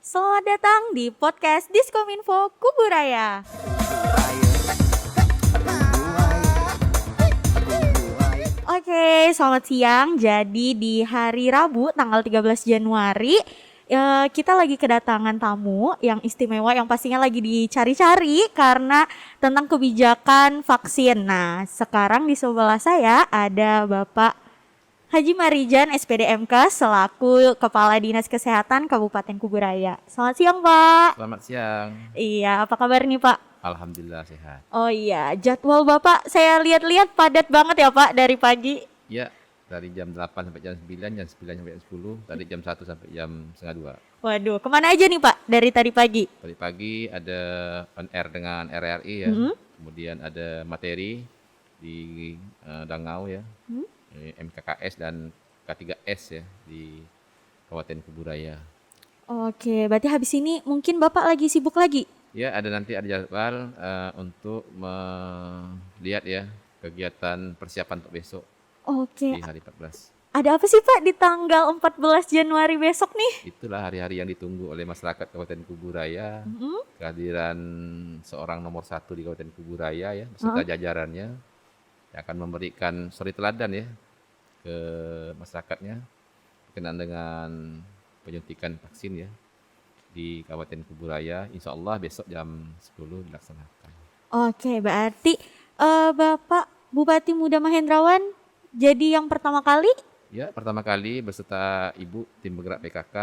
Selamat datang di podcast Diskominfo Kuburaya. Oke, selamat siang. Jadi di hari Rabu tanggal 13 Januari kita lagi kedatangan tamu yang istimewa yang pastinya lagi dicari-cari karena tentang kebijakan vaksin. Nah, sekarang di sebelah saya ada Bapak Haji Marijan SPDMK selaku Kepala Dinas Kesehatan Kabupaten Kuburaya. Selamat siang, Pak. Selamat siang. Iya, apa kabar nih, Pak? Alhamdulillah sehat. Oh iya, jadwal Bapak saya lihat-lihat padat banget ya, Pak, dari pagi. Ya, dari jam 8 sampai jam 9, jam 9 sampai jam 10, dari jam 1 sampai jam setengah 2. Waduh, kemana aja nih, Pak, dari tadi pagi? Tadi pagi ada on air dengan RRI ya, kemudian ada materi di Dangau ya, MKKS dan K3S ya di Kabupaten Kuburaya. Oke, berarti habis ini mungkin Bapak lagi sibuk lagi? Ya, ada jadwal untuk melihat ya kegiatan persiapan untuk besok Oke, di hari 14. ada apa sih, Pak, di tanggal 14 Januari besok nih? Itulah hari-hari yang ditunggu oleh masyarakat Kabupaten Kuburaya. Kehadiran seorang nomor 1 di Kabupaten Kuburaya ya, beserta jajarannya yang akan memberikan suri teladan ya ke masyarakatnya berkenaan dengan penyuntikan vaksin ya di Kabupaten Kuburaya. Insya Allah besok jam 10 dilaksanakan. Oke, berarti Bapak Bupati Muda Mahendrawan jadi yang pertama kali? Ya, pertama kali beserta Ibu tim bergerak PKK,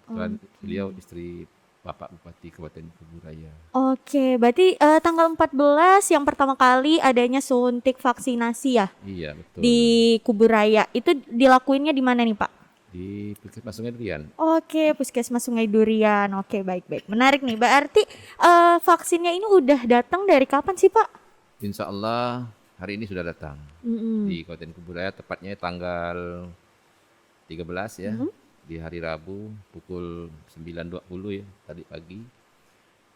kebetulan beliau istri Bapak Bupati Kabupaten Kuburaya. Oke, berarti tanggal 14 yang pertama kali adanya suntik vaksinasi ya Iya, betul. di Kuburaya. Itu dilakuinnya di mana nih, Pak? Di Puskesmas Sungai Durian. Oke, Puskesmas Sungai Durian. Oke, baik-baik. Menarik nih. Berarti vaksinnya ini udah datang dari kapan sih, Pak? Insya Allah hari ini sudah datang di Kabupaten Kuburaya, tepatnya tanggal 13 ya, di hari Rabu pukul 9.20 ya tadi pagi.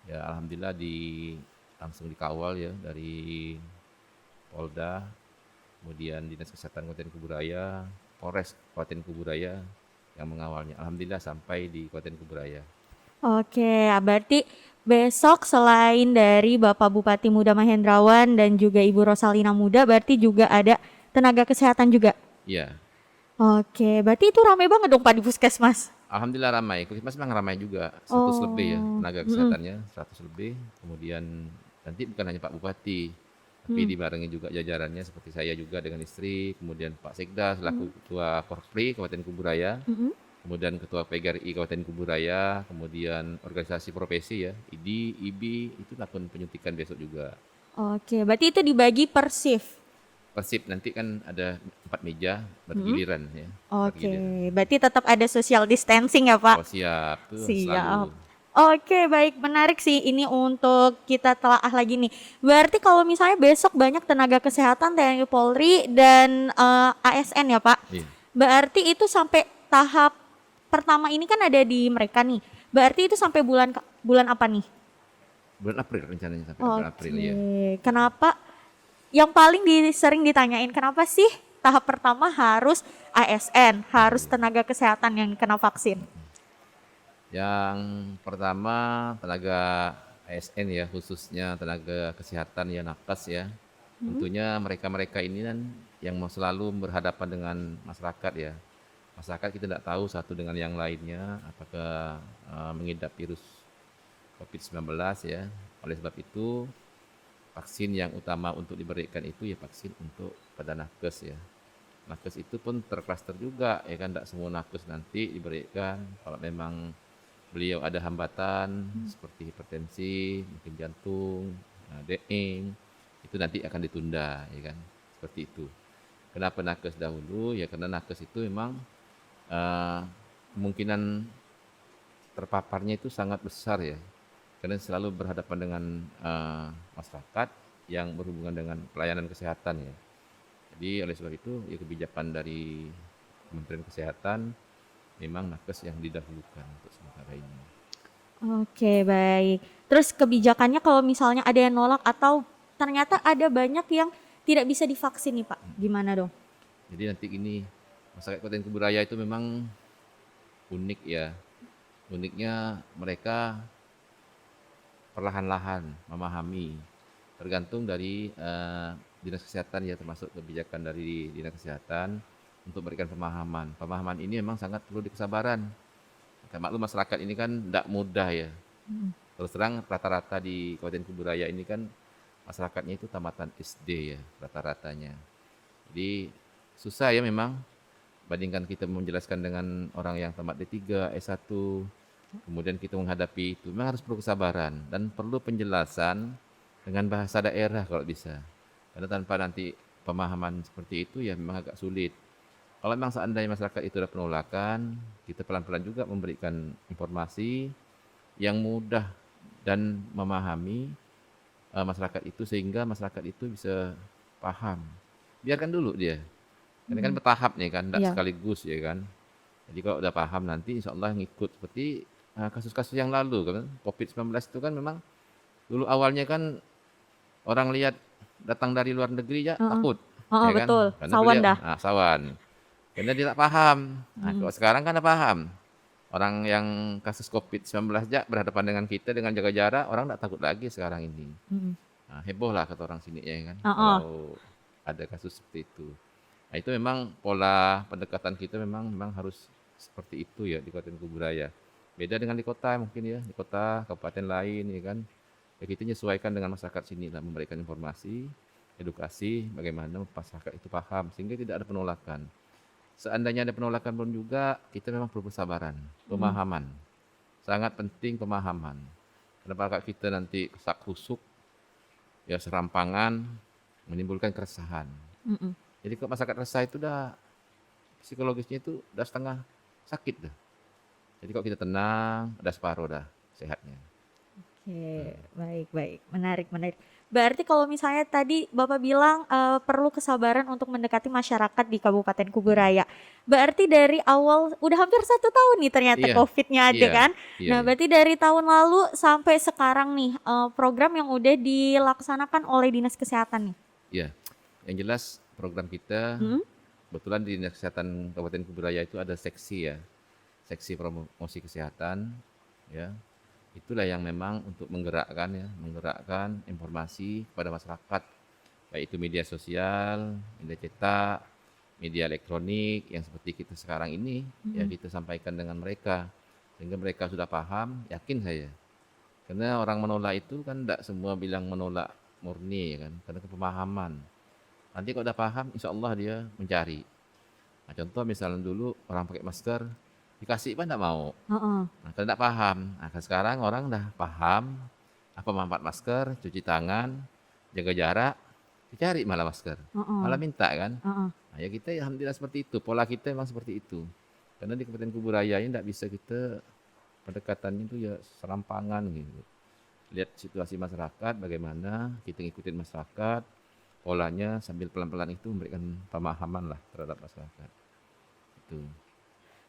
Ya alhamdulillah langsung dikawal ya dari Polda, kemudian Dinas Kesehatan Kabupaten Kuburaya, Polres Kabupaten Kuburaya yang mengawalnya. Alhamdulillah sampai di Kabupaten Kuburaya. Oke, berarti besok selain dari Bapak Bupati Muda Mahendrawan dan juga Ibu Rosalina Muda, berarti juga ada tenaga kesehatan juga? Iya. Oke, berarti itu ramai banget dong Pak di Puskesmas? Alhamdulillah ramai. Puskesmas memang ramai juga, 100 lebih ya tenaga kesehatannya, 100 lebih. Kemudian nanti bukan hanya Pak Bupati, tapi dibarengi juga jajarannya seperti saya juga dengan istri, kemudian Pak Sekda selaku Ketua Porpri Kabupaten Kuburaya, kemudian Ketua PGRI Kabupaten Kuburaya, kemudian organisasi profesi ya, IDI, IBI, itu lakukan penyuntikan besok juga. Oke, berarti itu dibagi per shift? Persip nanti kan ada 4 meja bergiliran ya. Oke, bergiliran. berarti tetap ada social distancing ya Pak? Oh siap, tuh Siap. selalu. Oke, baik, menarik sih ini untuk kita telaah lagi nih. Berarti kalau misalnya besok banyak tenaga kesehatan TNI Polri dan ASN ya Pak. Iya. Berarti itu sampai tahap pertama ini kan ada di mereka nih. Berarti itu sampai bulan apa nih? Bulan April rencananya sampai bulan April ya. Kenapa? Yang paling sering ditanyain kenapa sih tahap pertama harus ASN, harus tenaga kesehatan yang kena vaksin? Yang pertama tenaga ASN ya, khususnya tenaga kesehatan ya nakes ya. Tentunya mereka-mereka ini kan yang mau selalu berhadapan dengan masyarakat ya. Masyarakat kita tidak tahu satu dengan yang lainnya apakah mengidap virus COVID-19 ya. Oleh sebab itu vaksin yang utama untuk diberikan itu ya vaksin untuk pada nakes ya. Nakes itu pun terklaster juga ya kan, tidak semua nakes nanti diberikan kalau memang beliau ada hambatan seperti hipertensi, mungkin jantung, DE, itu nanti akan ditunda ya kan, seperti itu. Kenapa nakes dahulu? Ya karena nakes itu memang kemungkinan terpaparnya itu sangat besar ya, karena selalu berhadapan dengan masyarakat yang berhubungan dengan pelayanan kesehatan ya. Jadi oleh sebab itu ya kebijakan dari Kementerian Kesehatan memang nakes yang didahulukan untuk sementara ini. Oke, baik. Terus kebijakannya kalau misalnya ada yang nolak atau ternyata ada banyak yang tidak bisa divaksin nih Pak, gimana dong? Jadi nanti gini, masyarakat Kabupaten Kuburaya itu memang unik ya. Uniknya mereka perlahan-lahan memahami, tergantung dari dinas kesehatan ya, termasuk kebijakan dari dinas kesehatan untuk memberikan pemahaman. Pemahaman ini memang sangat perlu kesabaran. Maklum masyarakat ini kan tidak mudah ya. Mm. Terus terang rata-rata di Kabupaten Kuburaya ini kan masyarakatnya itu tamatan SD ya rata-ratanya. Jadi susah ya memang bandingkan kita menjelaskan dengan orang yang tamat D3, S1, kemudian kita menghadapi itu memang harus perlu kesabaran dan perlu penjelasan dengan bahasa daerah kalau bisa. Karena tanpa nanti pemahaman seperti itu ya memang agak sulit. Kalau memang seandainya masyarakat itu ada penolakan, kita pelan-pelan juga memberikan informasi yang mudah dan memahami masyarakat itu sehingga masyarakat itu bisa paham. Biarkan dulu dia. Ini kan Mm. bertahap nih kan, tidak Iya. sekaligus ya kan. Jadi kalau udah paham nanti insya Allah ngikut seperti kasus-kasus yang lalu kan. COVID-19 itu kan memang dulu awalnya kan orang lihat datang dari luar negeri ya Heeh. takut, Heeh, ya kan? betul. Karena Sawan beliau dah. sawan. Karena dia tak paham. Nah, Mm. kalau sekarang kan udah paham. Orang yang kasus COVID-19 aja berhadapan dengan kita dengan jaga jarak, orang tak takut lagi sekarang ini. Mm. Nah, heboh lah kata orang sini ya kan, Heeh. kalau ada kasus seperti itu. Nah, itu memang pola pendekatan kita memang harus seperti itu ya di Kabupaten Kuburaya. Beda dengan di kota mungkin ya, di kota, kabupaten lain ya kan. Ya kita menyesuaikan dengan masyarakat sini lah, memberikan informasi, edukasi, bagaimana masyarakat itu paham, sehingga tidak ada penolakan. Seandainya ada penolakan pun juga, kita memang perlu kesabaran, Mm. pemahaman. Sangat penting pemahaman. Kenapa kalau kita nanti kesak kusuk, ya serampangan, menimbulkan keresahan. Mm-mm. Jadi kalau masyarakat resah itu udah psikologisnya itu udah setengah sakit dah. Jadi kalau kita tenang, udah separuh dah sehatnya. Oke, baik, baik. Menarik, menarik. Berarti kalau misalnya tadi Bapak bilang perlu kesabaran untuk mendekati masyarakat di Kabupaten Kuburaya. Berarti dari awal, udah hampir 1 tahun nih ternyata Iya, COVID-nya ada iya, kan. iya, Nah, iya. berarti dari tahun lalu sampai sekarang nih, program yang udah dilaksanakan oleh Dinas Kesehatan nih. Iya. Yang jelas program kita, Hmm? kebetulan di Dinas Kesehatan Kabupaten Kuburaya itu ada seksi ya, seksi promosi kesehatan, ya. Itulah yang memang untuk menggerakkan informasi kepada masyarakat, baik itu media sosial, media cetak, media elektronik yang seperti kita sekarang ini, ya Mm-mm. kita sampaikan dengan mereka, sehingga mereka sudah paham, yakin saya. Karena orang menolak itu kan tidak semua bilang menolak murni ya kan, karena kepemahaman. Nanti kalau udah paham, insya Allah dia mencari. Nah, contoh misalnya dulu orang pakai masker, dikasih apa tidak mau. Heeh. Nah, karena tidak paham. Nah, sekarang orang udah paham apa manfaat masker, cuci tangan, jaga jarak, dicari malah masker. Heeh. Malah minta kan. Heeh. Nah, ya kita alhamdulillah seperti itu. Pola kita memang seperti itu. Karena di Kabupaten Kuburaya ini tidak bisa kita pendekatannya itu ya serampangan gitu. Lihat situasi masyarakat, bagaimana kita ngikutin masyarakat, polanya sambil pelan-pelan itu memberikan pemahaman lah terhadap masyarakat. Itu.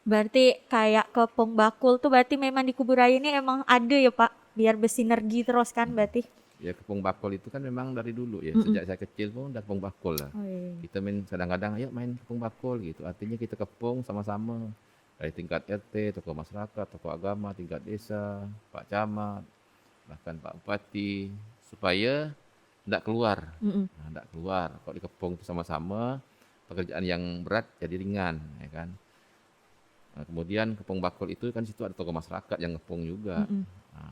Berarti kayak Kepong Bakul tuh berarti memang di Kuburaya ini emang ada ya Pak, biar bersinergi terus kan berarti. Ya kepung bakul itu kan memang dari dulu ya. Mm-mm. Sejak saya kecil pun udah kepung bakul lah. Oh, iya. Kita main kadang-kadang ayo main kepung bakul gitu. Artinya kita kepung sama-sama dari tingkat RT, tokoh masyarakat, tokoh agama, tingkat desa, Pak Camat, bahkan Pak Bupati supaya tidak keluar. Mm-mm. Nah, tidak keluar. Kalau dikepung itu sama-sama, pekerjaan yang berat jadi ringan, ya kan. Nah, kemudian kepung bakul itu kan situ ada tokoh masyarakat yang ngepung juga. Mm-mm. Nah,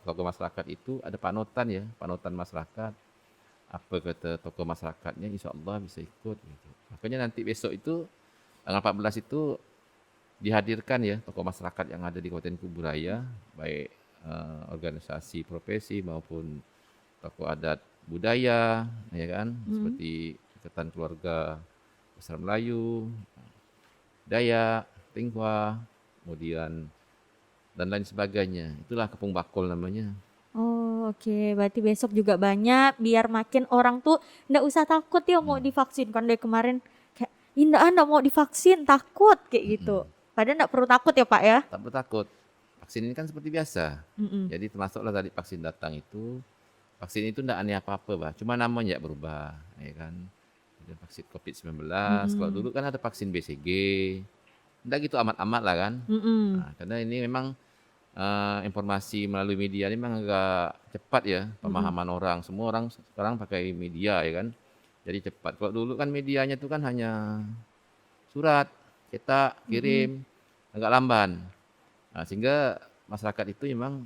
tokoh masyarakat itu ada panutan ya, panutan masyarakat. Apa kata tokoh masyarakatnya, insya Allah bisa ikut. Gitu. Makanya nanti besok itu tanggal 14 itu dihadirkan ya tokoh masyarakat yang ada di Kabupaten Kuburaya, baik organisasi profesi maupun tokoh adat budaya, ya kan, Mm. seperti Ikatan Keluarga Besar Melayu, Dayak, Tionghoa, kemudian dan lain sebagainya. Itulah kepung bakul namanya. Oh, oke. Berarti besok juga banyak biar makin orang tuh ndak usah takut ya mau Hmm. divaksin. Kan dari kemarin kayak Indah ndak mau divaksin, takut kayak gitu. Mm-mm. Padahal ndak perlu takut ya Pak ya. Tak perlu takut. Vaksin ini kan seperti biasa. Mm-mm. Jadi termasuklah tadi vaksin datang itu. Vaksin itu tidak aneh apa-apa, bah. Cuma namanya berubah, ya kan. Ada vaksin COVID-19. Kalau Mm-mm. dulu kan ada vaksin BCG. Tidak gitu amat-amat lah kan. Mm-mm. Nah, karena ini memang informasi melalui media ini memang agak cepat ya pemahaman orang. Semua orang sekarang pakai media ya kan. Jadi cepat. Kalau dulu kan medianya itu kan hanya surat, cetak, Mm-mm. kirim, agak lamban. Nah, sehingga masyarakat itu memang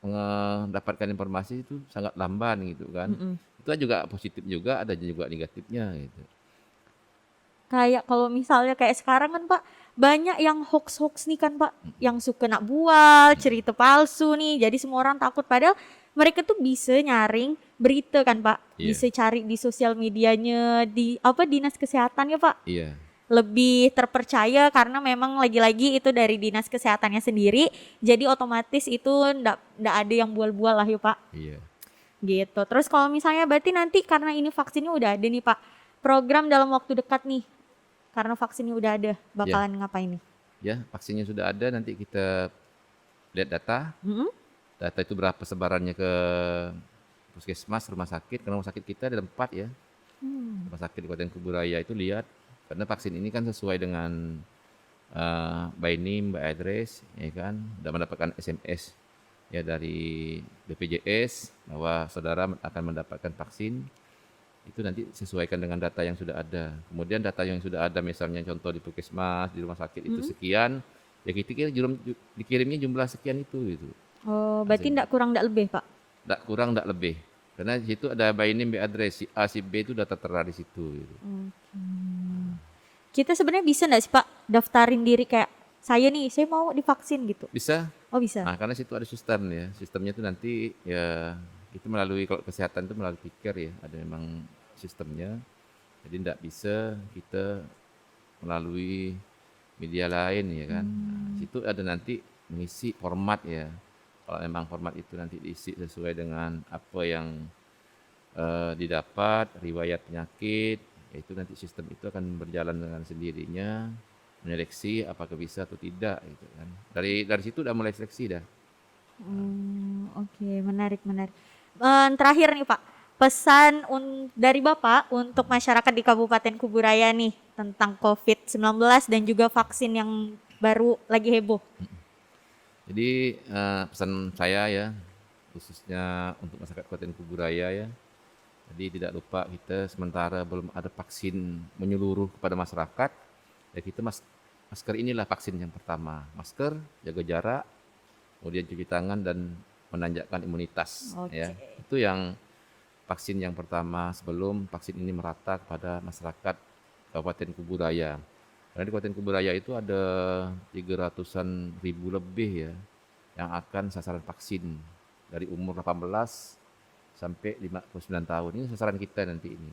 mendapatkan informasi itu sangat lamban gitu kan. Mm-mm. Itu juga positif juga, ada juga negatifnya gitu. Kayak kalau misalnya kayak sekarang kan Pak, banyak yang hoax-hoax nih kan Pak, yang suka nak bual, cerita palsu nih, jadi semua orang takut. Padahal mereka tuh bisa nyaring berita kan Pak, Iya, bisa cari di sosial medianya, di apa dinas kesehatan ya Pak. iya, Lebih terpercaya karena memang lagi-lagi itu dari dinas kesehatannya sendiri, jadi otomatis itu ndak ada yang bual-bual lah ya Pak. iya. Gitu. Terus kalau misalnya berarti nanti karena ini vaksinnya udah ada nih Pak, program dalam waktu dekat nih, karena vaksinnya udah ada, Ya, bakalan ngapain nih? ya, vaksinnya sudah ada, nanti kita lihat data. Mm-mm. Data itu berapa sebarannya ke puskesmas, rumah sakit. Karena rumah sakit kita ada 4 ya. Rumah sakit di Kabupaten Kuburaya itu lihat. Karena vaksin ini kan sesuai dengan by name, by address, ya kan. Dan mendapatkan SMS ya dari BPJS bahwa saudara akan mendapatkan vaksin. Itu nanti sesuaikan dengan data yang sudah ada. Kemudian data yang sudah ada misalnya contoh di puskesmas, di rumah sakit itu sekian, ya kita kira dikirimnya jumlah sekian itu gitu. Oh, berarti Hasilnya. ndak kurang ndak lebih Pak? Nggak kurang, nggak lebih. Karena di situ ada by name, by address, si A, si B itu data tertera di situ gitu. Kita sebenarnya bisa ndak sih Pak daftarin diri kayak saya nih, saya mau divaksin gitu. Bisa. Oh bisa. Nah, karena situ ada sistem ya. Sistemnya itu nanti ya itu melalui kalau kesehatan itu melalui Piker ya, ada memang sistemnya. Jadi tidak bisa kita melalui media lain ya kan. Nah, situ ada nanti mengisi format ya. Kalau memang format itu nanti diisi sesuai dengan apa yang didapat, riwayat penyakit, ya itu nanti sistem itu akan berjalan dengan sendirinya, menyeleksi apakah bisa atau tidak gitu kan. Dari situ udah mulai seleksi dah. Oke, menarik menarik. Terakhir nih Pak, pesan dari Bapak untuk masyarakat di Kabupaten Kuburaya nih tentang COVID-19 dan juga vaksin yang baru lagi heboh. Jadi pesan saya ya, khususnya untuk masyarakat Kabupaten Kuburaya ya. Jadi tidak lupa kita sementara belum ada vaksin menyeluruh kepada masyarakat, ya kita masker inilah vaksin yang pertama. Masker, jaga jarak, kemudian cuci tangan dan menanjakkan imunitas ya. Oke. Itu yang vaksin yang pertama sebelum vaksin ini merata kepada masyarakat Kabupaten Kuburaya. Karena di Kabupaten Kuburaya itu ada 300-an ribu lebih ya yang akan sasaran vaksin dari umur 18 sampai 59 tahun. Ini sasaran kita nanti ini.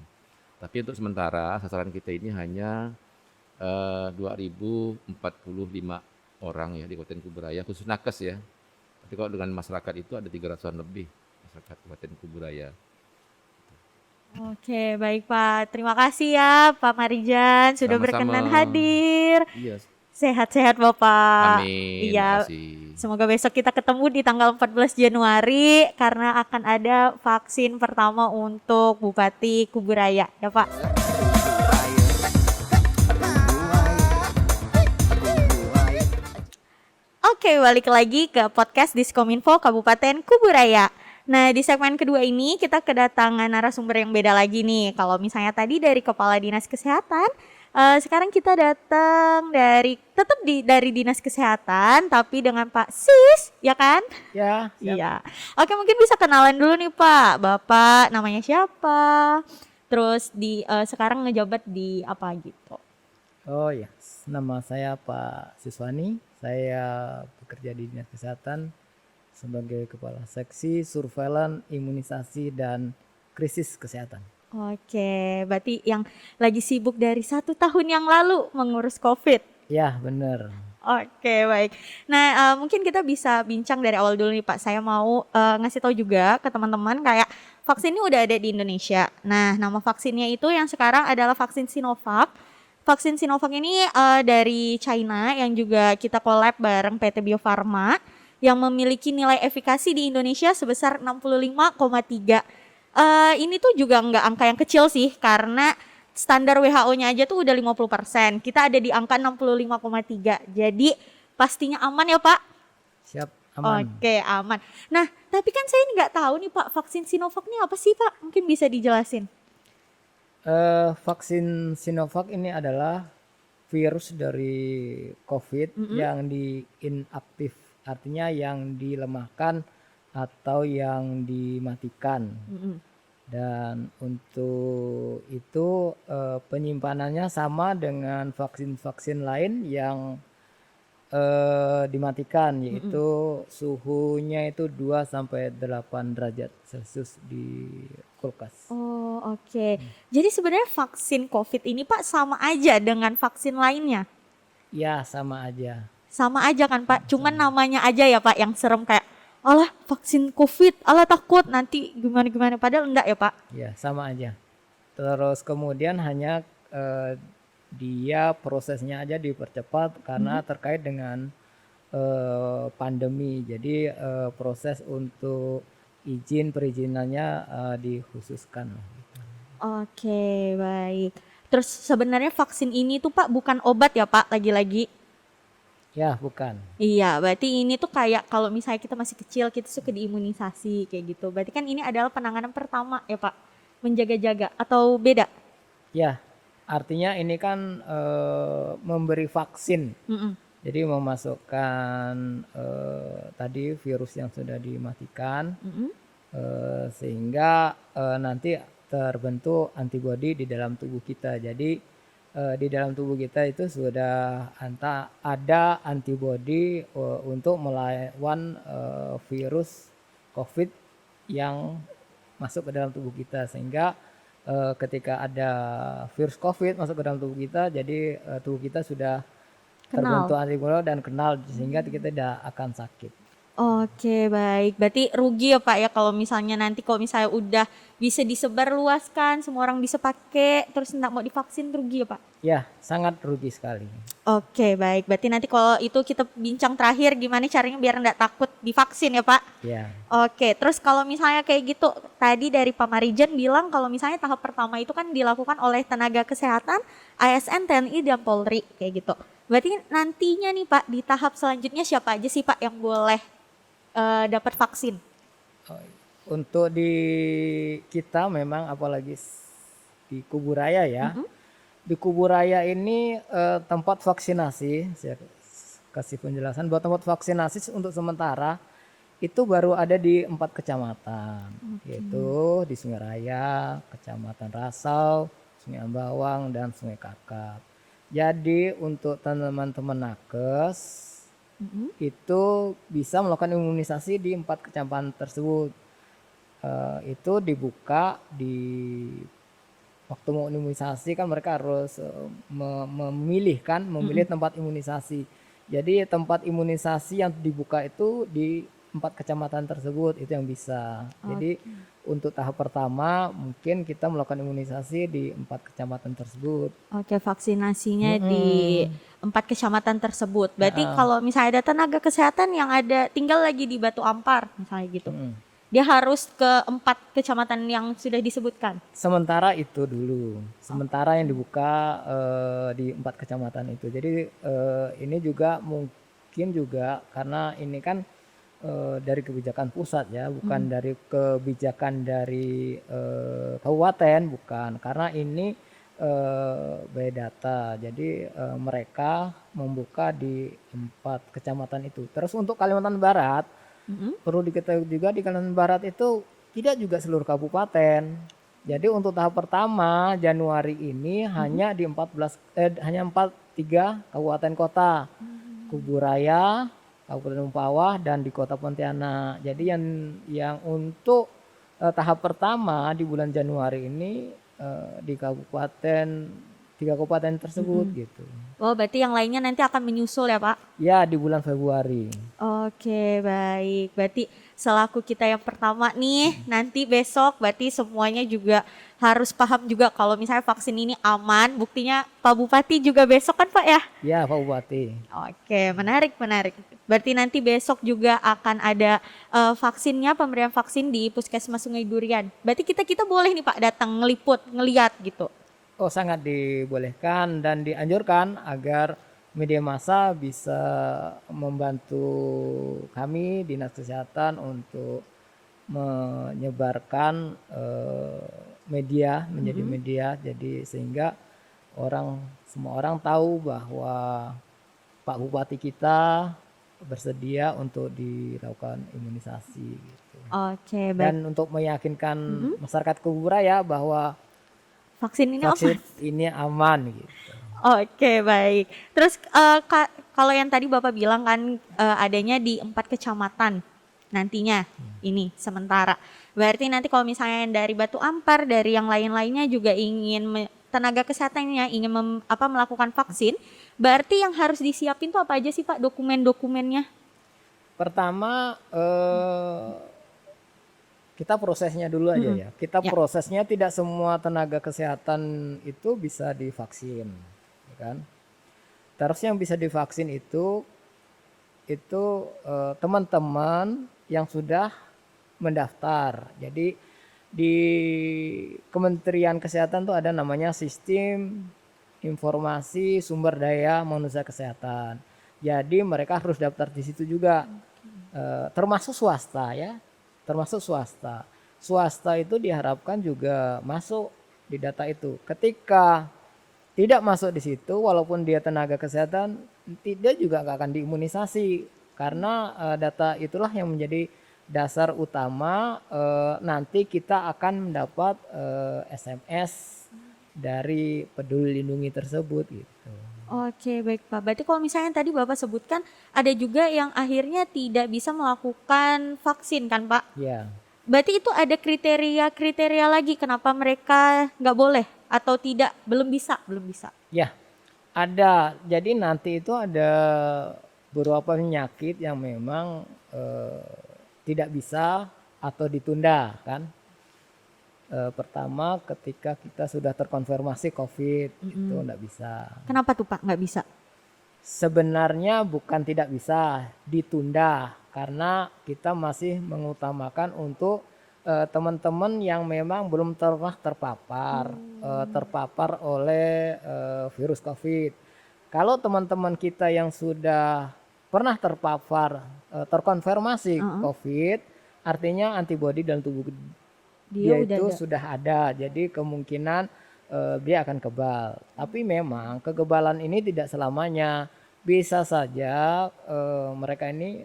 Tapi untuk sementara sasaran kita ini hanya 2045 orang ya di Kabupaten Kuburaya, khusus nakes ya. Tapi kalau dengan masyarakat itu ada 300-an lebih masyarakat Kabupaten Kuburaya. Oke, baik Pak. Terima kasih ya Pak Marijan sudah Sama-sama. berkenan hadir. Iya. Sehat-sehat Bapak. Amin. Iya, Makasih. semoga besok kita ketemu di tanggal 14 Januari karena akan ada vaksin pertama untuk Bupati Kuburaya. Ya Pak. Oke, balik lagi ke podcast Diskominfo Kabupaten Kuburaya. Nah, di segmen kedua ini kita kedatangan narasumber yang beda lagi nih. Kalau misalnya tadi dari Kepala Dinas Kesehatan, sekarang kita datang dari Dinas Kesehatan, tapi dengan Pak Sis, ya kan? Ya, siap. Iya. Oke, mungkin bisa kenalan dulu nih Pak. Bapak namanya siapa? Terus sekarang ngejabat di apa gitu? Oh ya, nama saya Pak Siswani. Saya bekerja di Dinas Kesehatan sebagai Kepala Seksi Surveillance Imunisasi dan Krisis Kesehatan. Oke, berarti yang lagi sibuk dari 1 tahun yang lalu mengurus COVID. Ya, benar. Oke, baik. Nah, mungkin kita bisa bincang dari awal dulu nih Pak. Saya mau ngasih tahu juga ke teman-teman kayak vaksin ini udah ada di Indonesia. Nah, nama vaksinnya itu yang sekarang adalah vaksin Sinovac. Vaksin Sinovac ini dari China yang juga kita collab bareng PT Bio Farma yang memiliki nilai efikasi di Indonesia sebesar 65,3. Ini tuh juga nggak angka yang kecil sih karena standar WHO-nya aja tuh udah 50%. Kita ada di angka 65,3. Jadi pastinya aman ya Pak? Siap, aman. Oke, aman. Nah, tapi kan saya nggak tahu nih Pak, vaksin Sinovac ini apa sih Pak? Mungkin bisa dijelasin. Vaksin Sinovac ini adalah virus dari COVID yang inaktif, artinya yang dilemahkan atau yang dimatikan. Dan untuk itu penyimpanannya sama dengan vaksin-vaksin lain yang dimatikan, yaitu suhunya itu 2 sampai 8 derajat Celcius di kulkas. Oh, oke. Jadi sebenarnya vaksin COVID ini Pak sama aja dengan vaksin lainnya. Ya, sama aja. Sama aja kan Pak, cuman namanya aja ya Pak yang serem kayak alah vaksin COVID, alah takut nanti gimana-gimana, padahal enggak ya Pak. Ya, sama aja. Terus kemudian hanya dia prosesnya aja dipercepat karena terkait dengan pandemi. Jadi proses untuk perizinannya dikhususkan. Oke, baik. Terus sebenarnya vaksin ini tuh Pak bukan obat ya Pak, lagi-lagi. Ya, bukan. Iya, berarti ini tuh kayak kalau misalnya kita masih kecil kita suka diimunisasi kayak gitu. Berarti kan ini adalah penanganan pertama ya Pak, menjaga-jaga atau beda? Ya, artinya ini kan memberi vaksin. Jadi memasukkan tadi virus yang sudah dimatikan sehingga nanti terbentuk antibodi di dalam tubuh kita. Jadi di dalam tubuh kita itu sudah ada antibodi untuk melawan virus COVID yang masuk ke dalam tubuh kita, sehingga ketika ada virus COVID masuk ke dalam tubuh kita, jadi tubuh kita sudah terbentuk antibodi dan kenal, sehingga kita tidak akan sakit. Oke, baik. Berarti rugi ya Pak ya kalau misalnya nanti kalau misalnya udah bisa disebarluaskan, semua orang bisa pakai, terus enggak mau divaksin, rugi ya Pak? Ya, sangat rugi sekali. Oke, baik. Berarti nanti kalau itu kita bincang terakhir gimana caranya biar enggak takut divaksin ya Pak? Ya. Oke, terus kalau misalnya kayak gitu, tadi dari Pak Marijan bilang kalau misalnya tahap pertama itu kan dilakukan oleh tenaga kesehatan, ASN, TNI, dan Polri kayak gitu. Berarti nantinya nih Pak, di tahap selanjutnya siapa aja sih Pak yang boleh dapat vaksin? Untuk di kita memang apalagi di Kuburaya ya. Di Kuburaya ini tempat vaksinasi, saya kasih penjelasan bahwa tempat vaksinasi untuk sementara itu baru ada di 4 kecamatan, yaitu di Sungai Raya, Kecamatan Rasau, Sungai Ambawang, dan Sungai Kakap. Jadi untuk teman-teman nakes itu bisa melakukan imunisasi di 4 kecamatan tersebut. Itu dibuka di waktu mau imunisasi kan mereka harus memilih tempat imunisasi. Jadi tempat imunisasi yang dibuka itu di 4 kecamatan tersebut itu yang bisa. Jadi untuk tahap pertama mungkin kita melakukan imunisasi di 4 kecamatan tersebut. Oke, vaksinasinya di 4 kecamatan tersebut. Berarti kalau misalnya ada tenaga kesehatan yang ada tinggal lagi di Batu Ampar misalnya gitu, dia harus ke 4 kecamatan yang sudah disebutkan? Sementara itu dulu. Sementara yang dibuka di 4 kecamatan itu. Jadi ini juga mungkin juga karena ini kan dari kebijakan pusat ya, bukan dari kebijakan dari kabupaten, bukan. Karena ini by data. Jadi mereka membuka di 4 kecamatan itu. Terus untuk Kalimantan Barat, perlu diketahui juga di Kalimantan Barat itu tidak juga seluruh kabupaten. Jadi untuk tahap pertama Januari ini hanya di 3 kabupaten kota. Kuburaya, Kabupaten Mempawah, dan di Kota Pontianak. Jadi yang untuk tahap pertama di bulan Januari ini di 3 kabupaten tersebut gitu. Oh, berarti yang lainnya nanti akan menyusul ya Pak? Ya, di bulan Februari. Oke, baik. Berarti selaku kita yang pertama nih, nanti besok berarti semuanya juga harus paham juga kalau misalnya vaksin ini aman. Buktinya Pak Bupati juga besok kan Pak ya? Ya, Pak Bupati. Oke, menarik. Berarti nanti besok juga akan ada vaksinnya, pemberian vaksin di Puskesmas Sungai Durian. Berarti kita boleh nih Pak datang ngeliput, ngeliat gitu? Oh, sangat dibolehkan dan dianjurkan agar media massa bisa membantu kami Dinas Kesehatan untuk menyebarkan media menjadi media, jadi sehingga semua orang tahu bahwa Pak Bupati kita bersedia untuk dilakukan imunisasi gitu. Oke, baik. Dan untuk meyakinkan masyarakat Kubura ya bahwa Vaksin ini apa? vaksin ini aman gitu. Oke, baik. Terus kalau yang tadi Bapak bilang kan adanya di 4 kecamatan nantinya ini sementara. Berarti nanti kalau misalnya yang dari Batu Ampar, dari yang lain-lainnya juga ingin tenaga kesehatannya ingin melakukan vaksin, berarti yang harus disiapin tuh apa aja sih Pak dokumen-dokumennya? Pertama kita prosesnya dulu aja ya. Kita Ya. prosesnya tidak semua tenaga kesehatan itu bisa divaksin, ya kan? Terus yang bisa divaksin itu teman-teman yang sudah mendaftar. Jadi di Kementerian Kesehatan tuh ada namanya Sistem Informasi Sumber Daya Manusia Kesehatan. Jadi mereka harus daftar di situ juga. Termasuk swasta ya. Termasuk swasta. Swasta itu diharapkan juga masuk di data itu. Ketika tidak masuk di situ, walaupun dia tenaga kesehatan, dia juga nggak akan diimunisasi karena data itulah yang menjadi dasar utama nanti kita akan mendapat SMS dari Peduli Lindungi tersebut gitu. Oke, baik Pak. Berarti kalau misalnya tadi Bapak sebutkan ada juga yang akhirnya tidak bisa melakukan vaksin kan Pak? Ya, Berarti itu ada kriteria lagi kenapa mereka nggak boleh atau tidak, belum bisa. ya ada. Jadi nanti itu ada beberapa penyakit yang memang tidak bisa atau ditunda kan. Pertama ketika kita sudah terkonfirmasi COVID itu enggak bisa. Kenapa tuh Pak nggak bisa? Sebenarnya bukan tidak bisa, ditunda karena kita masih mengutamakan untuk teman-teman yang memang belum pernah terpapar oleh virus COVID. Kalau teman-teman kita yang sudah pernah terpapar terkonfirmasi COVID, artinya antibodi dalam tubuh dia Dia udah itu ada. sudah ada, jadi kemungkinan dia akan kebal. Tapi memang kekebalan ini tidak selamanya. Bisa saja mereka ini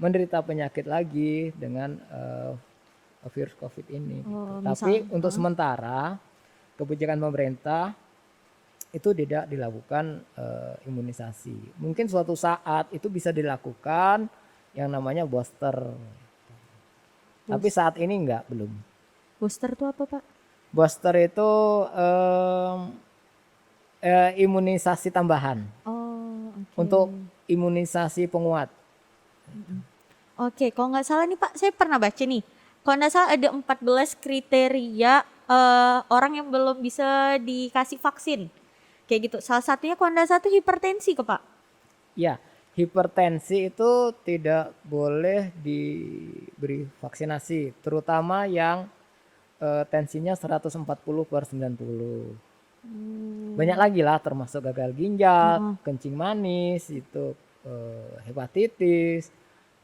menderita penyakit lagi dengan virus COVID ini. Gitu. Oh, Tapi misal, untuk sementara kebijakan pemerintah itu tidak dilakukan imunisasi. Mungkin suatu saat itu bisa dilakukan yang namanya booster. Tapi saat ini belum. booster tuh apa Pak? Booster itu imunisasi tambahan Oh, oke. untuk imunisasi penguat. Oke, kalau nggak salah nih Pak, saya pernah baca nih. Kalau nggak salah ada 14 kriteria orang yang belum bisa dikasih vaksin. Kayak gitu. Salah satunya kalau nggak salah tuh hipertensi ke Pak. Ya, hipertensi itu tidak boleh diberi vaksinasi, terutama yang tensinya 140/90. Banyak lagi lah termasuk gagal ginjal, kencing manis, itu hepatitis,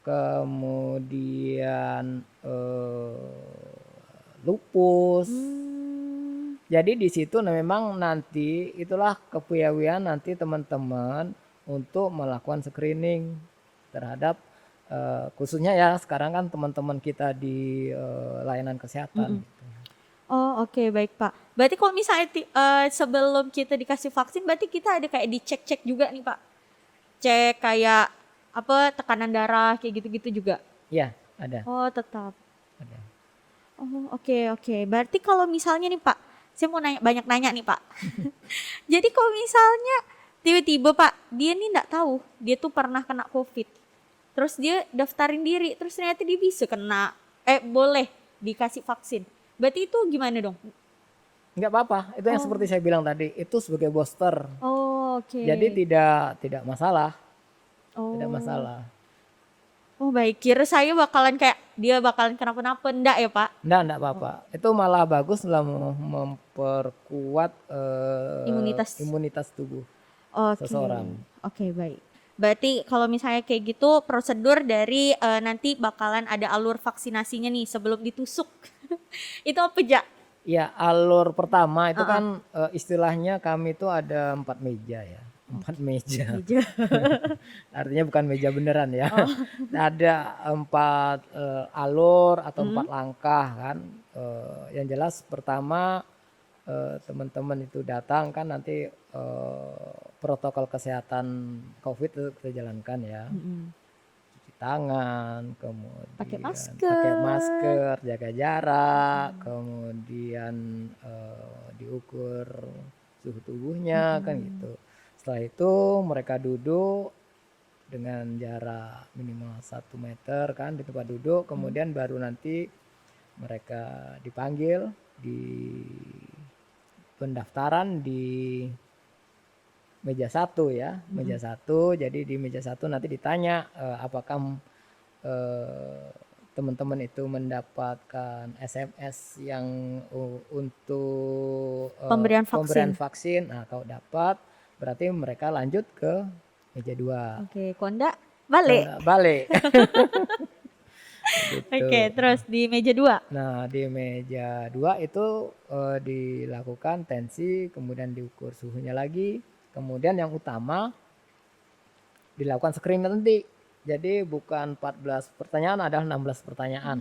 kemudian lupus. Jadi di situ memang nanti itulah kepiawaian nanti teman-teman untuk melakukan screening terhadap khususnya ya sekarang kan teman-teman kita di layanan kesehatan. Gitu. Oh, oke, baik Pak. Berarti kalau misalnya sebelum kita dikasih vaksin, berarti kita ada kayak dicek-cek juga nih Pak. Cek kayak apa tekanan darah kayak gitu-gitu juga. Ya, ada. Oh, tetap. Ada. Oh, oke. Berarti kalau misalnya nih Pak, saya mau banyak nanya nih Pak. Jadi kalau misalnya tiba-tiba Pak, dia nih nggak tahu, dia tuh pernah kena COVID. Terus dia daftarin diri, terus ternyata dia bisa boleh dikasih vaksin. Berarti itu gimana dong? Enggak apa-apa, itu yang seperti saya bilang tadi, itu sebagai booster. Oh, oke. Jadi tidak masalah. Oh. Tidak masalah. Oh, baik. Kira saya dia bakalan kenapa-napa, enggak ya Pak? Enggak apa-apa. Itu malah bagus dalam memperkuat Imunitas. imunitas tubuh. Oke. seseorang. Oke, baik. Berarti kalau misalnya kayak gitu prosedur dari nanti bakalan ada alur vaksinasinya nih sebelum ditusuk. Itu apa, Ja? Ya, alur pertama itu Heeh. kan istilahnya kami itu ada 4 meja ya. 4 meja. Meja. Artinya bukan meja beneran ya. Oh. Ada 4 alur atau 4 Mm. langkah kan. Yang jelas pertama teman-teman itu datang kan nanti protokol kesehatan COVID itu kita jalankan ya. Mm-mm. Cuci tangan, Pakai kemudian pakai masker. masker, jaga jarak, kemudian diukur suhu tubuhnya kan Mm-mm. gitu. Setelah itu mereka duduk dengan jarak minimal 1 meter kan di tempat duduk, kemudian baru nanti mereka dipanggil di pendaftaran di meja 1 ya, meja 1. Jadi di meja 1 nanti ditanya apakah teman-teman itu mendapatkan SMS yang untuk Pemberian pemberian vaksin. vaksin. Nah, kalau dapat berarti mereka lanjut ke meja 2. Oke, Konda balik. Balik Oke, gitu. terus di meja 2. Nah, di meja 2 itu dilakukan tensi, kemudian diukur suhunya lagi. Kemudian yang utama dilakukan screening nanti. Jadi bukan 14 pertanyaan, adalah 16 pertanyaan.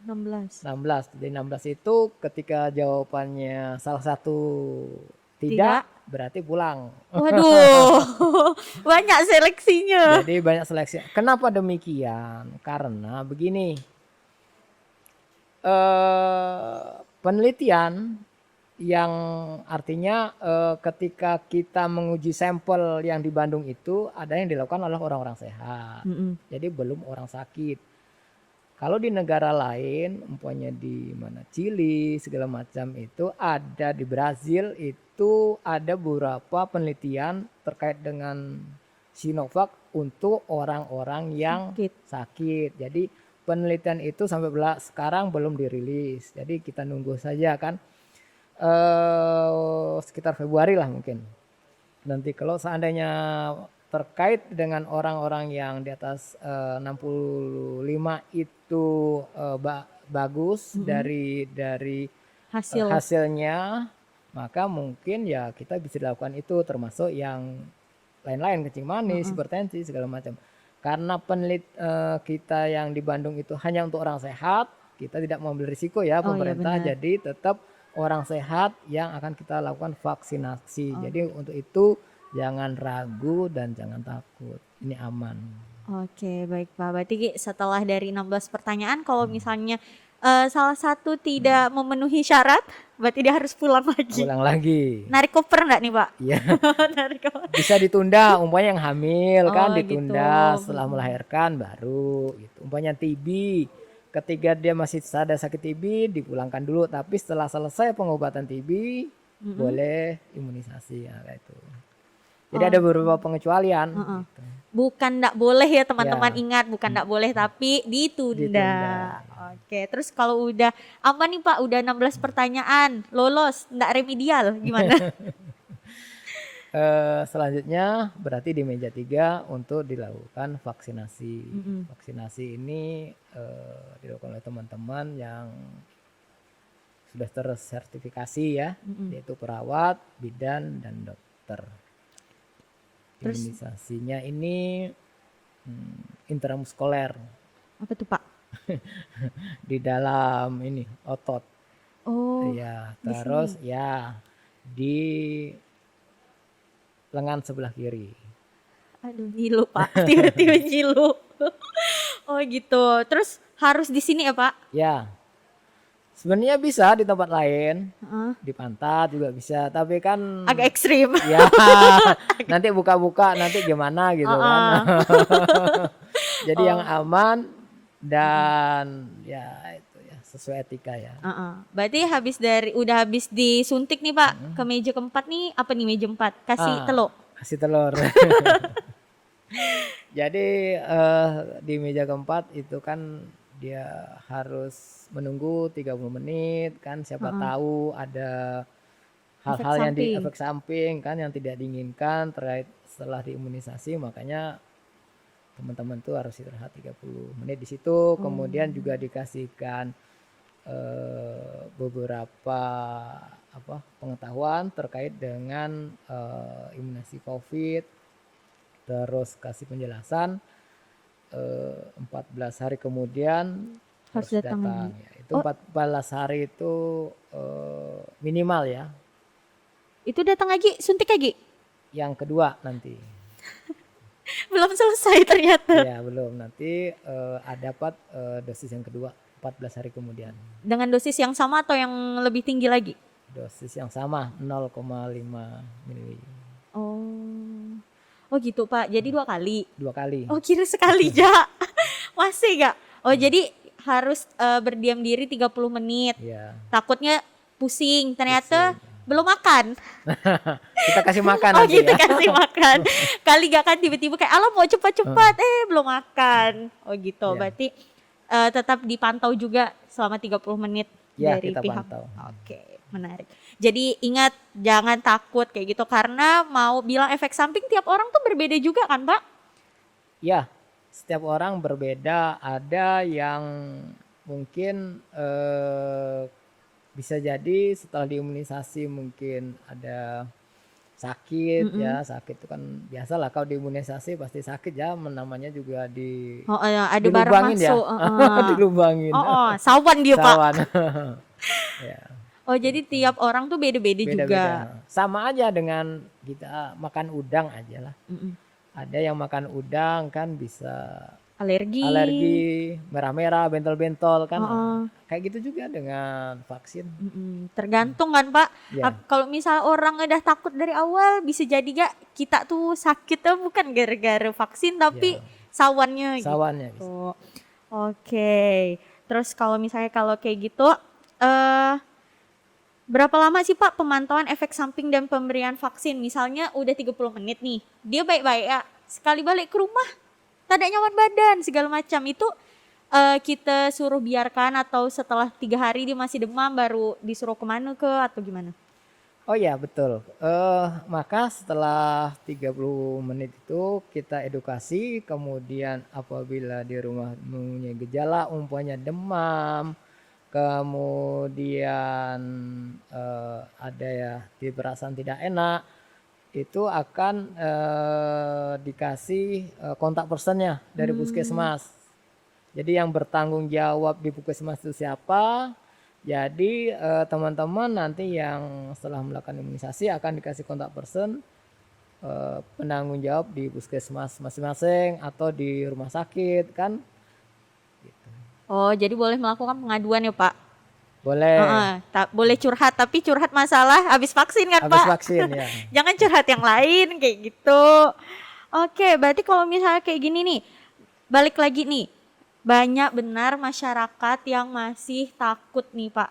16. 16. Jadi 16 itu ketika jawabannya salah satu Tidak. tidak, berarti pulang. Waduh, banyak seleksinya. Jadi banyak seleksi. Kenapa demikian? Karena begini, penelitian yang artinya ketika kita menguji sampel yang di Bandung itu ada yang dilakukan oleh orang-orang sehat. Mm-mm. Jadi belum orang sakit. Kalau di negara lain, umpamanya di mana Chili segala macam itu ada, di Brazil itu ada beberapa penelitian terkait dengan Sinovac untuk orang-orang yang sakit. Jadi penelitian itu sampai sekarang belum dirilis. Jadi kita nunggu saja kan. Sekitar Februari lah mungkin. Nanti kalau seandainya terkait dengan orang-orang yang di atas 65 itu bagus dari hasilnya, maka mungkin ya kita bisa dilakukan itu, termasuk yang lain-lain, kencing manis, hipertensi segala macam. Karena kita yang di Bandung itu hanya untuk orang sehat, kita tidak mengambil risiko ya pemerintah, iya, jadi tetap orang sehat yang akan kita lakukan vaksinasi. Jadi untuk itu jangan ragu dan jangan takut. Ini aman. Oke, baik Pak. Berarti setelah dari 16 pertanyaan, kalau misalnya salah satu tidak memenuhi syarat, berarti dia harus pulang lagi. Pulang lagi. Narik koper enggak nih Pak? Iya. Narik koper. Bisa ditunda, umpamanya yang hamil kan ditunda gitu. setelah melahirkan baru gitu. Umpamanya TB, ketika dia masih ada sakit TB dipulangkan dulu, tapi setelah selesai pengobatan TB boleh imunisasi ya kayak itu. Jadi ada beberapa pengecualian. Gitu. Bukan enggak boleh ya teman-teman, ingat bukan enggak boleh tapi ditunda. Oke, terus kalau udah aman nih Pak, udah 16 pertanyaan, lolos, enggak remedial gimana? Selanjutnya berarti di meja 3 untuk dilakukan vaksinasi. Vaksinasi ini dilakukan oleh teman-teman yang sudah tersertifikasi ya, yaitu perawat, bidan, dan dokter. Imunisasinya ini intramuskuler. Apa tuh Pak? Di dalam ini otot. Oh. Ya, terus ya di lengan sebelah kiri. Aduh, ngilu Pak. Tiba-tiba ngilu. Oh gitu. Terus harus di sini ya Pak? Ya. Sebenarnya bisa di tempat lain, di pantat juga bisa, tapi kan agak ekstrim. Ya, nanti buka-buka nanti gimana gitu kan. Jadi yang aman dan ya itu ya sesuai etika ya. Berarti udah habis disuntik nih Pak, ke meja keempat nih, apa nih meja 4? Kasih telur. Kasih telur. Jadi di meja keempat itu kan dia harus menunggu 30 menit kan, siapa tahu ada hal-hal yang samping. efek samping kan yang tidak diinginkan terkait setelah diimunisasi, makanya teman-teman tuh harus istirahat 30 menit di situ. Kemudian juga dikasihkan beberapa pengetahuan terkait dengan imunisasi COVID, terus kasih penjelasan 14 hari kemudian Harus harus datang datang lagi. ya. Itu 14 hari itu minimal ya. Itu datang lagi, suntik lagi? Yang kedua nanti. Belum selesai ternyata. Ya belum, nanti dapat dosis yang kedua 14 hari kemudian. Dengan dosis yang sama atau yang lebih tinggi lagi? Dosis yang sama 0,5 mili. Oh. Oh gitu Pak. Jadi 2 kali. 2 kali. Oh kira sekali ja. Masih gak? Oh jadi harus berdiam diri 30 menit. Ya. Takutnya pusing. Ternyata belum makan. Kita kasih makan Oh nanti gitu, ya. kasih makan. Kali gak kan tiba-tiba kayak alam mau cepat-cepat belum makan. Oh gitu. Ya. Berarti tetap dipantau juga selama 30 menit Ya, dari kita pihak. pantau. Oke, menarik. Jadi ingat jangan takut kayak gitu karena mau bilang efek samping tiap orang tuh berbeda juga kan, Pak? Ya, setiap orang berbeda. Ada yang mungkin bisa jadi setelah diimunisasi mungkin ada sakit ya. Sakit itu kan biasa lah, kalau diimunisasi pasti sakit ya, namanya juga Oh, ada barang dilubangin ya. masuk. Dilubangin. Sawan dia, Pak. Sawan. Ya, Oh, jadi tiap orang tuh beda-beda juga. beda-beda. Sama aja dengan kita makan udang aja lah. Ada yang makan udang kan bisa alergi, merah-merah, bentol-bentol kan. Kayak gitu juga dengan vaksin. Tergantung kan, Pak. Ya. Kalau misal orang udah takut dari awal bisa jadi gak kita tuh sakit tuh bukan gara-gara vaksin tapi sawannya gitu. Sawannya bisa. Oke. Terus kalau misalnya kalau kayak gitu berapa lama sih Pak pemantauan efek samping dan pemberian vaksin? Misalnya udah 30 menit nih, dia baik-baik ya. Sekali balik ke rumah, tak ada nyaman badan, segala macam. Itu kita suruh biarkan atau setelah 3 hari dia masih demam baru disuruh kemana ke atau gimana? Oh ya betul. Maka setelah 30 menit itu kita edukasi, kemudian apabila di rumah mempunyai gejala umpamanya demam, kemudian ada ya di perasaan tidak enak, itu akan dikasih kontak personnya dari puskesmas. Jadi yang bertanggung jawab di puskesmas itu siapa? Jadi teman-teman nanti yang setelah melakukan imunisasi akan dikasih kontak person penanggung jawab di puskesmas masing-masing atau di rumah sakit kan. Oh, jadi boleh melakukan pengaduan ya Pak? Boleh. Boleh curhat, tapi curhat masalah habis vaksin kan Habis Pak? vaksin ya. Jangan curhat yang lain kayak gitu. Oke, berarti kalau misalnya kayak gini nih, balik lagi nih, banyak benar masyarakat yang masih takut nih Pak.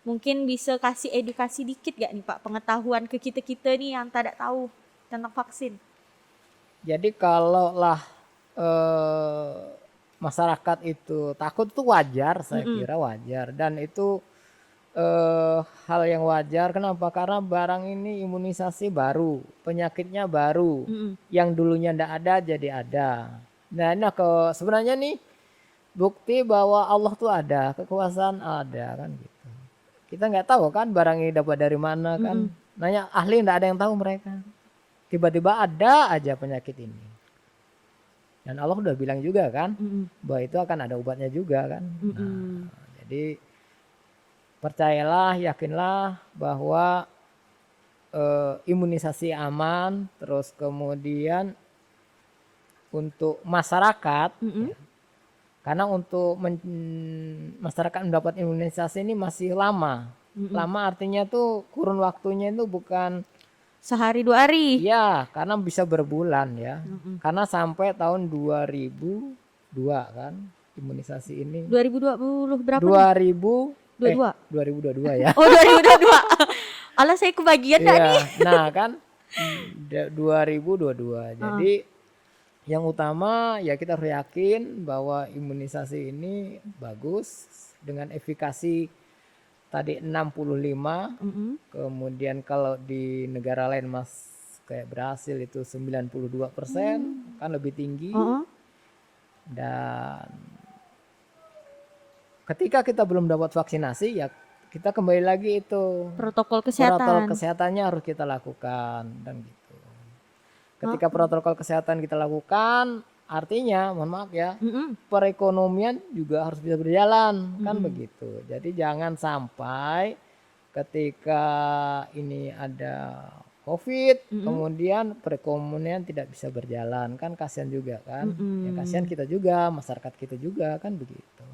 Mungkin bisa kasih edukasi dikit gak nih Pak, pengetahuan ke kita-kita nih yang tidak tahu tentang vaksin. Jadi kalau lah masyarakat itu takut itu wajar, saya kira wajar, dan itu hal yang wajar. Kenapa? Karena barang ini imunisasi baru, penyakitnya baru, yang dulunya ndak ada jadi ada. Nah, sebenarnya nih bukti bahwa Allah tuh ada, kekuasaan ada kan gitu. Kita nggak tahu kan barang ini dapat dari mana kan. Nanya ahli ndak ada yang tahu mereka. Tiba-tiba ada aja penyakit ini. Dan Allah udah bilang juga kan bahwa itu akan ada obatnya juga kan. Nah, jadi percayalah, yakinlah bahwa imunisasi aman, terus kemudian untuk masyarakat ya, karena untuk masyarakat mendapat imunisasi ini masih lama. Lama artinya tuh kurun waktunya itu bukan sehari 2 hari. Iya, karena bisa berbulan ya. Karena sampai tahun 2002 kan imunisasi ini. 2020 berapa? 2022 ya. Oh 2022. Alah saya kebagian dah nih. Nah kan 2022. Jadi yang utama ya kita harus yakin bahwa imunisasi ini bagus dengan efikasi tadi 65, kemudian kalau di negara lain kayak Brasil itu 92%, kan lebih tinggi. Dan ketika kita belum dapat vaksinasi ya kita kembali lagi itu Protokol protokol kesehatan. kesehatannya harus kita lakukan dan gitu. Ketika protokol kesehatan kita lakukan, artinya mohon maaf ya, perekonomian juga harus bisa berjalan kan begitu. Jadi jangan sampai ketika ini ada COVID, kemudian perekonomian tidak bisa berjalan, kan kasihan juga kan. Ya kasihan kita juga, masyarakat kita juga kan begitu.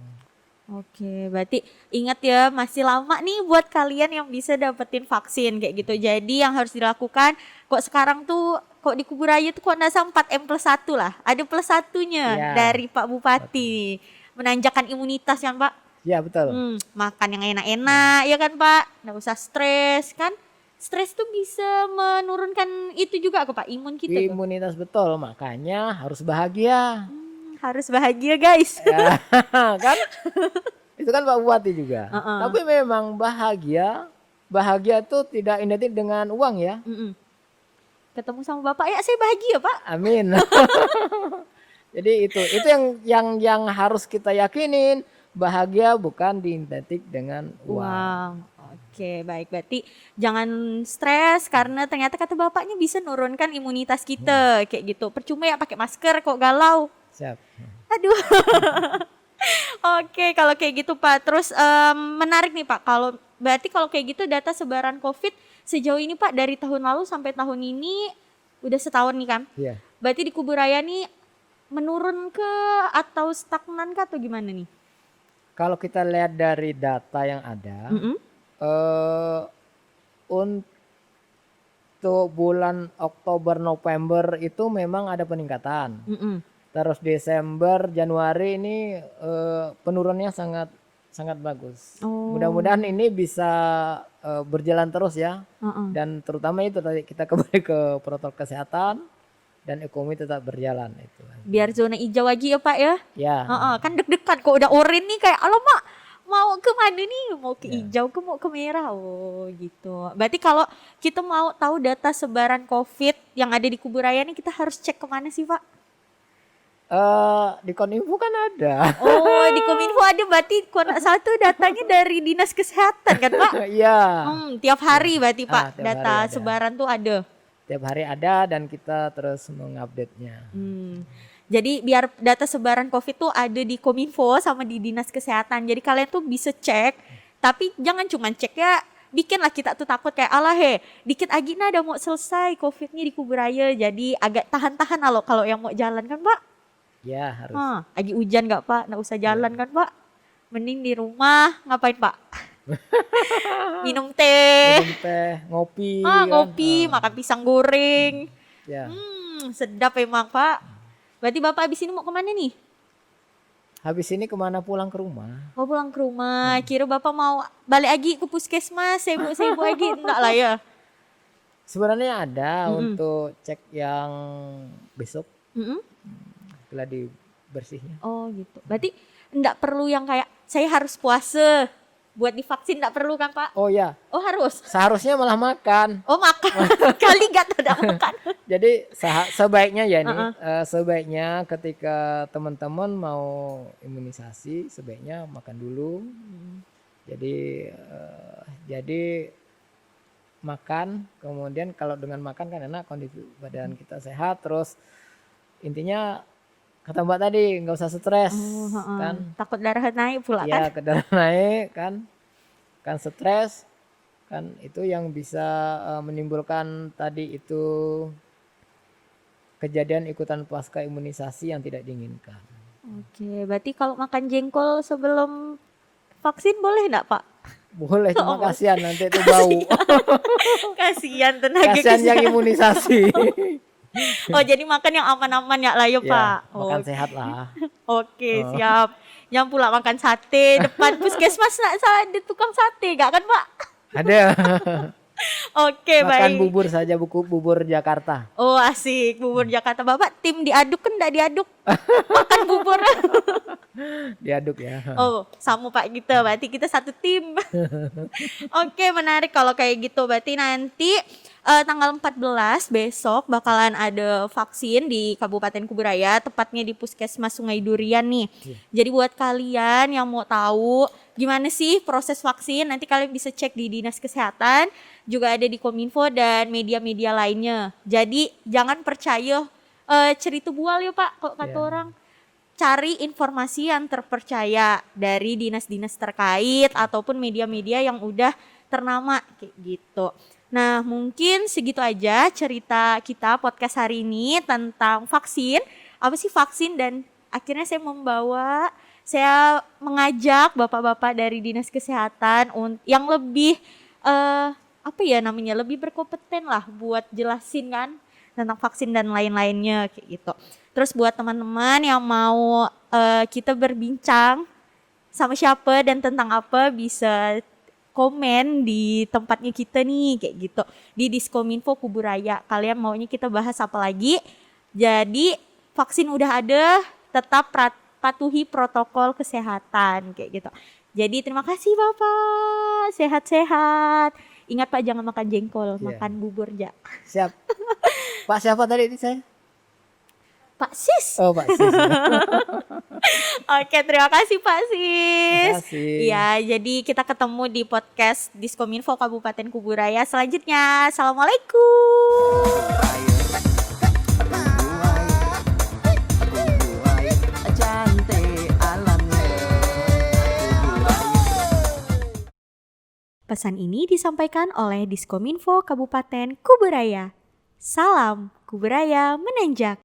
Oke, berarti ingat ya masih lama nih buat kalian yang bisa dapetin vaksin kayak gitu. Jadi yang harus dilakukan, kok sekarang tuh kok di Kuburaya tuh kok nasa 4M+1 lah. Ada plus satunya Ya. dari Pak Bupati. Menanjakan imunitas kan Pak. Ya betul. Makan yang enak-enak ya kan Pak. Nggak usah stres kan. Stres tuh bisa menurunkan itu juga kok Pak, imun kita tuh. Imunitas betul, makanya harus bahagia. Harus bahagia guys. Ya, kan? Itu kan Pak Bupati juga. Tapi memang bahagia tuh tidak identik dengan uang ya. Ketemu sama Bapak ya saya bahagia Pak. Amin. Jadi itu yang harus kita yakinin, bahagia bukan diidentikan dengan uang. Wow. Oke, baik. Berarti jangan stres karena ternyata kata bapaknya bisa nurunkan imunitas kita kayak gitu. Percuma ya pakai masker kok galau. Siap. Aduh. Oke, kalau kayak gitu Pak. Terus menarik nih Pak. Berarti kalau kayak gitu data sebaran COVID sejauh ini Pak dari tahun lalu sampai tahun ini udah setahun nih kan? Iya. Berarti di Kuburaya nih menurun ke atau stagnan kah atau gimana nih? Kalau kita lihat dari data yang ada, untuk bulan Oktober November itu memang ada peningkatan. Terus Desember Januari ini penurunannya sangat bagus. Mudah-mudahan ini bisa berjalan terus ya. Dan terutama itu tadi kita kembali ke protokol kesehatan dan ekonomi tetap berjalan itu. Biar zona hijau lagi ya Pak ya. Ya. Kan deg-degan kok udah oranye nih kayak alamak mau ke mana nih? Mau ke hijau ke mau ke merah. Oh gitu. Berarti kalau kita mau tahu data sebaran COVID yang ada di Kuburaya nih kita harus cek kemana sih Pak? Di Kominfo kan ada. Oh di Kominfo ada berarti satu datanya dari Dinas Kesehatan kan Pak? Iya. Tiap hari berarti Pak tiap data hari ada. sebaran tuh ada. Tiap hari ada dan kita terus mengupdate-nya. Jadi biar data sebaran COVID tuh ada di Kominfo sama di Dinas Kesehatan. Jadi kalian tuh bisa cek, tapi jangan cuma cek ya. Bikinlah kita tuh takut kayak alah dikit lagi udah mau selesai COVID-nya di Kuburaya. Jadi agak tahan-tahan kalau yang mau jalan kan Pak. Ya harus. Lagi hujan nggak Pak? Nggak usah jalan kan Pak? Mending di rumah ngapain Pak? Minum teh. Minum teh, ngopi. kan. Ngopi, makan pisang goreng. Ya. Sedap emang Pak. Berarti Bapak abis ini mau kemana nih? Habis ini kemana pulang ke rumah? Mau pulang ke rumah. Kira Bapak mau balik lagi ke puskesmas, sibuk-sibuk lagi. Enggak lah ya. Sebenarnya ada untuk cek yang besok. Setelah dibersihnya. Oh gitu. Berarti enggak perlu yang kayak saya harus puasa buat divaksin, enggak perlu kan Pak? Oh ya, Oh harus. seharusnya malah makan. Oh makan. Kali enggak tidak makan. Jadi sebaiknya ya nih, sebaiknya ketika teman-teman mau imunisasi, sebaiknya makan dulu. Jadi makan, kemudian kalau dengan makan kan enak, kondisi badan kita sehat, terus intinya kata Mbak tadi nggak usah stres, kan? Takut darah naik pula Ya, kan? ke darah naik kan stres, kan itu yang bisa menimbulkan tadi itu kejadian ikutan pasca imunisasi yang tidak diinginkan. Oke, berarti kalau makan jengkol sebelum vaksin boleh enggak Pak? Boleh, cuma kasihan nanti itu bau. Kasihan tenaga Kasihan yang kesehatan. imunisasi. Oh jadi makan yang aman-aman ya lah ya Ya, Pak. makan sehat lah. Oke siap. Yang pula makan sate depan puskesmas nak ada tukang sate gak kan Pak? Ada. Oke, Makan baik. bubur saja, bubur Jakarta. Oh, asik. Bubur Jakarta. Bapak tim diaduk kan enggak diaduk? Makan bubur. Diaduk ya. Oh, sama Pak gitu. Berarti kita satu tim. Oke, menarik kalau kayak gitu. Berarti nanti tanggal 14 besok bakalan ada vaksin di Kabupaten Kuburaya, tepatnya di Puskesmas Sungai Durian nih. Jadi buat kalian yang mau tahu gimana sih proses vaksin, nanti kalian bisa cek di Dinas Kesehatan, juga ada di Kominfo dan media-media lainnya. Jadi jangan percaya cerita bual ya Pak, kok kata Iya. orang. Cari informasi yang terpercaya dari dinas-dinas terkait ataupun media-media yang udah ternama kayak gitu. Nah, mungkin segitu aja cerita kita podcast hari ini tentang vaksin. Apa sih vaksin, dan akhirnya saya mengajak bapak-bapak dari Dinas Kesehatan yang lebih apa ya namanya, lebih berkompeten lah buat jelasin kan tentang vaksin dan lain-lainnya kayak gitu. Terus buat teman-teman yang mau kita berbincang sama siapa dan tentang apa, bisa komen di tempatnya kita nih kayak gitu, di Diskominfo Kuburaya. Kalian maunya kita bahas apa lagi? Jadi vaksin udah ada, tetap patuhi protokol kesehatan kayak gitu. Jadi terima kasih Bapak, sehat-sehat. Ingat Pak, jangan makan jengkol, Iya. makan bubur ja. Siap. Pak siapa tadi ini saya? Pak Sis. Oh, Pak Sis. Oke, terima kasih Pak Sis. Terima kasih. Iya, jadi kita ketemu di podcast Diskominfo Kabupaten Kuburaya selanjutnya. Assalamualaikum. Pesan ini disampaikan oleh Diskominfo Kabupaten Kuburaya. Salam Kuburaya menanjak.